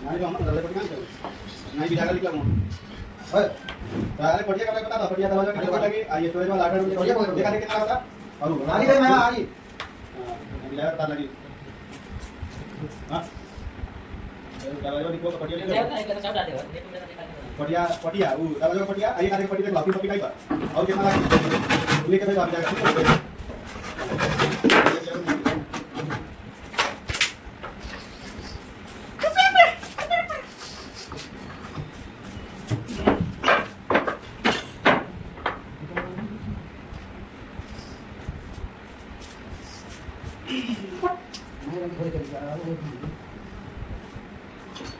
नहीं जो हम ना पड़ी ना नहीं बिठा कर निकला हूं ओए पहले पटिया का पता था पटिया दरवाजा का लगी ये स्टोरेज वाला आटा पटिया देखा देख कितना होता और आनी है मैं आनी बिला पता लगी हां दरवाजा दिखो पटिया ले पटिया पटिया वो दरवाजा पटिया आई आधे पटिया पे लॉकी काई बा और कितना लेके भाई आप जाकर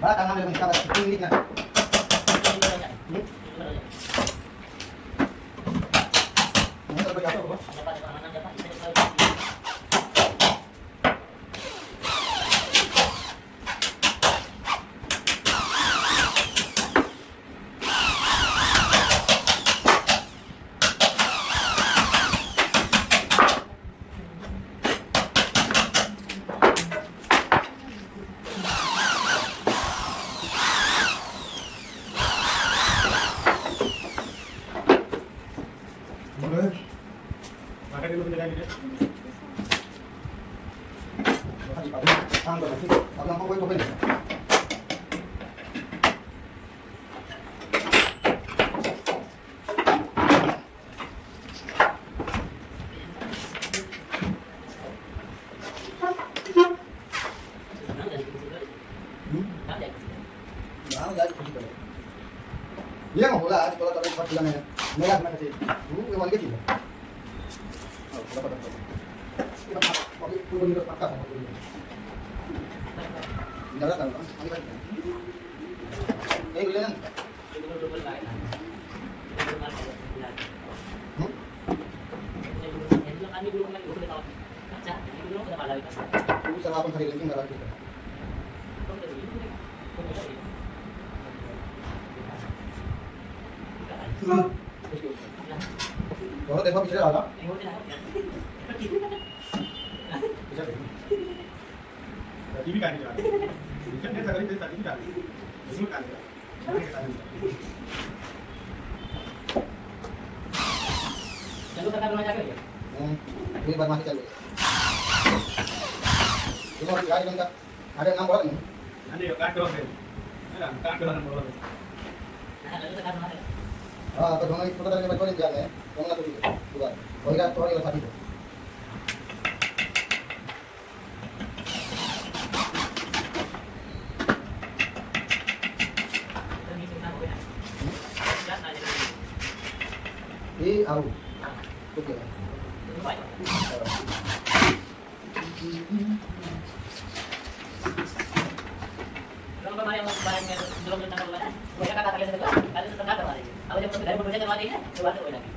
bác đang làm việc mình sao vậy? Kinh lịch này. Dia mau bola, kalau tak ada tempat bilangnya, merah mana sih? Yang mana kecil? Oh, berapa dapat? Kita pakai puluh liter pakai sama puluh liter. Tidak ada kan? Ini kan? Ini boleh kan? Sarapan hari ini nggak lagi. Kalau tembak bisa ada? Bisa. TV kan dia. Kan dia sekali dia tadi kan. Ini kan dia. Jangan tekan rumah jaga ya. Ini baru masih jaga. Ini orang gari kan ada 6 orang nih. Ada ya kartu kan. Ada kartu 6 orang. Nah, lalu tekan rumah. हाँ तो दोनों छोटा तरह के बच्चों ने जाने हैं दोनों तो ठीक है वही का थोड़ा ये साथी को ये आओ ठीक है अब जब घर पर करवा दी है तो बात हो जाएगी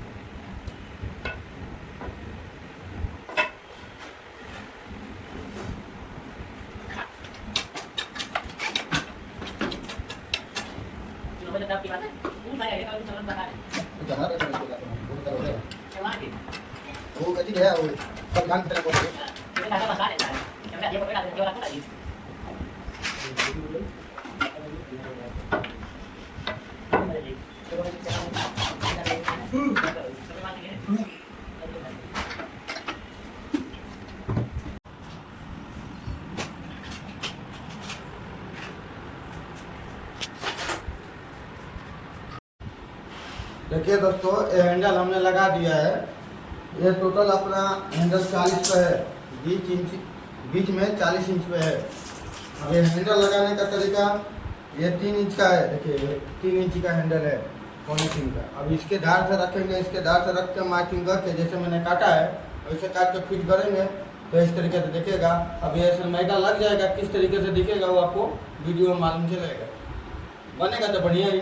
जो बोले तब की बात है वो भाई आगे का चलन बता है जहां पे वो गति है वो सब ध्यान से बोल ये दादा बता देता है क्या ये पकड़ा दे वाला कोई देखिए दोस्तों ये हैंडल हमने लगा दिया है। ये टोटल अपना हैंडल 40 पे है, 20 इंच बीच में 40 इंच पे है। अब ये हैंडल लगाने का तरीका ये 3 इंच का है। देखिए 3 इंच का हैंडल है पौने 3 का। अब इसके धार से रखेंगे, इसके धार से रख के मार्किंग करके जैसे मैंने काटा है वैसे काट के फिट करेंगे तो इस तरीके से दिखेगा। अब ये सनमाइका लग जाएगा, किस तरीके से दिखेगा वो आपको वीडियो में मालूम चलेगा। बनेगा तो बढ़िया ही।